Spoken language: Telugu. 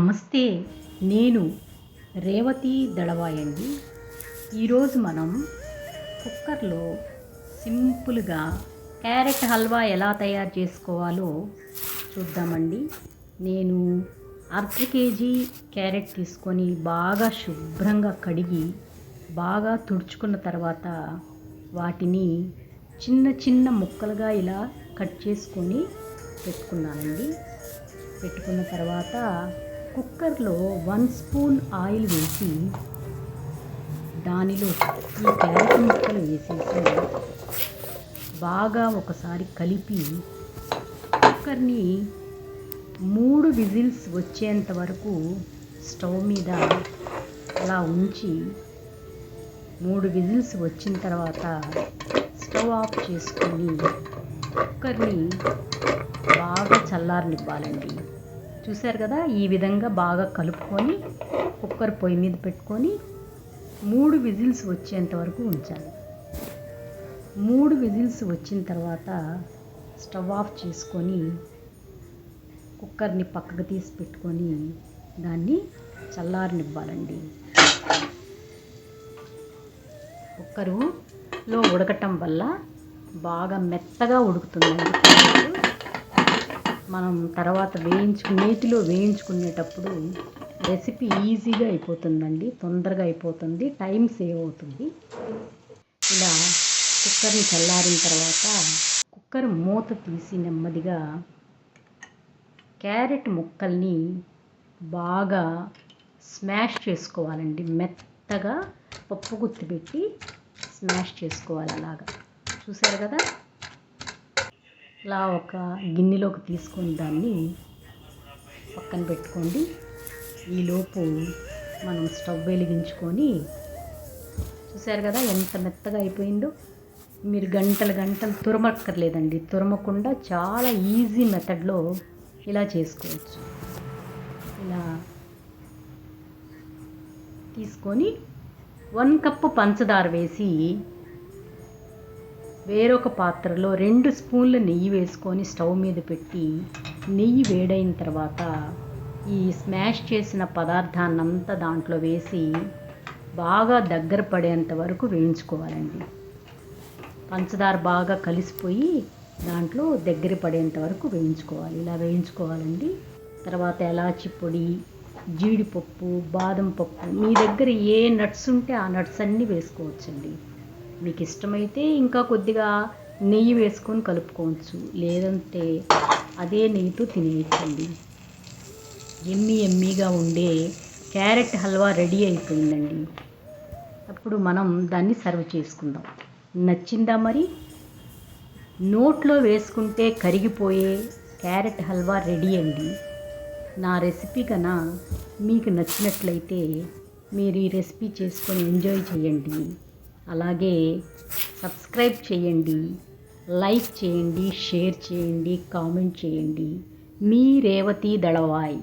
నమస్తే, నేను రేవతి దళవాయ్ అండి. ఈరోజు మనం కుక్కర్లో సింపుల్గా క్యారెట్ హల్వా ఎలా తయారు చేసుకోవాలో చూద్దామండి. నేను అర్ధ కేజీ క్యారెట్ తీసుకొని బాగా శుభ్రంగా కడిగి బాగా తుడుచుకున్న తర్వాత వాటిని చిన్న చిన్న ముక్కలుగా ఇలా కట్ చేసుకొని పెట్టుకున్నానండి. పెట్టుకున్న తర్వాత కుక్కర్లో 1 స్పూన్ ఆయిల్ వేసి దానిలో ఈ క్యారెట్ ముక్కలు వేసేసి బాగా ఒకసారి కలిపి కుక్కర్ని 3 విజిల్స్ వచ్చేంత వరకు స్టవ్ మీద అలా ఉంచి 3 విజిల్స్ వచ్చిన తర్వాత స్టవ్ ఆఫ్ చేసుకొని కుక్కర్ని బాగా చల్లారనివ్వాలండి. చూశారు కదా, ఈ విధంగా బాగా కలుపుకొని కుక్కర్ పొయ్యి మీద పెట్టుకొని 3 విజిల్స్ వచ్చేంత వరకు ఉంచాలి. 3 విజిల్స్ వచ్చిన తర్వాత స్టవ్ ఆఫ్ చేసుకొని కుక్కర్ని పక్కకు తీసి పెట్టుకొని దాన్ని చల్లారనివ్వాలండి. కుక్కరులో ఉడకటం వల్ల బాగా మెత్తగా ఉడుకుతుందండి. మనం తర్వాత నేతిలో వేయించుకునేటప్పుడు రెసిపీ ఈజీగా అయిపోతుందండి, తొందరగా అయిపోతుంది, టైం సేవ్ అవుతుంది. ఇలా కుక్కర్ని చల్లారిన తర్వాత కుక్కర్ మూత తీసి నెమ్మదిగా క్యారెట్ ముక్కల్ని బాగా స్మాష్ చేసుకోవాలండి. మెత్తగా పప్పు గుత్తి పెట్టి స్మాష్ చేసుకోవాలి. అలాగా చూసారు కదా, ఇలా ఒక గిన్నెలోకి తీసుకొని దాన్ని పక్కన పెట్టుకోండి. ఈలోపు మనం స్టవ్ వెలిగించుకొని చూసారు కదా ఎంత మెత్తగా అయిపోయిందో. మీరు గంటలు తురమక్కర్లేదండి, తురమకుండా చాలా ఈజీ మెథడ్లో ఇలా చేసుకోవచ్చు. ఇలా తీసుకొని 1 కప్పు పంచదార వేసి వేరొక పాత్రలో 2 స్పూన్ల నెయ్యి వేసుకొని స్టవ్ మీద పెట్టి నెయ్యి వేడైన తర్వాత ఈ స్మాష్ చేసిన పదార్థాన్నంతా దాంట్లో వేసి బాగా దగ్గర పడేంత వరకు వేయించుకోవాలండి. పంచదార బాగా కలిసిపోయి దాంట్లో దగ్గర పడేంత వరకు వేయించుకోవాలి. ఇలా వేయించుకోవాలండి. తర్వాత ఎలాచి పొడి, జీడిపప్పు, బాదం పప్పు, మీ దగ్గర ఏ నట్స్ ఉంటే ఆ నట్స్ అన్నీ వేసుకోవచ్చండి. మీకు ఇష్టమైతే ఇంకా కొద్దిగా నెయ్యి వేసుకొని కలుపుకోవచ్చు, లేదంటే అదే నెయ్యితో తినేయచ్చండి. ఎమ్మీగా ఉండే క్యారెట్ హల్వా రెడీ అయిపోయిందండి. అప్పుడు మనం దాన్ని సర్వ్ చేసుకుందాం. నచ్చిందా మరి? నోట్లో వేసుకుంటే కరిగిపోయే క్యారెట్ హల్వా రెడీ అండి. నా రెసిపీ కన్నా మీకు నచ్చినట్లయితే మీరు ఈ రెసిపీ చేసుకొని ఎంజాయ్ చేయండి. అలాగే సబ్స్క్రైబ్ చేయండి, లైక్ చేయండి, షేర్ చేయండి, కామెంట్ చేయండి. మీ రేవతి దళవాయ్.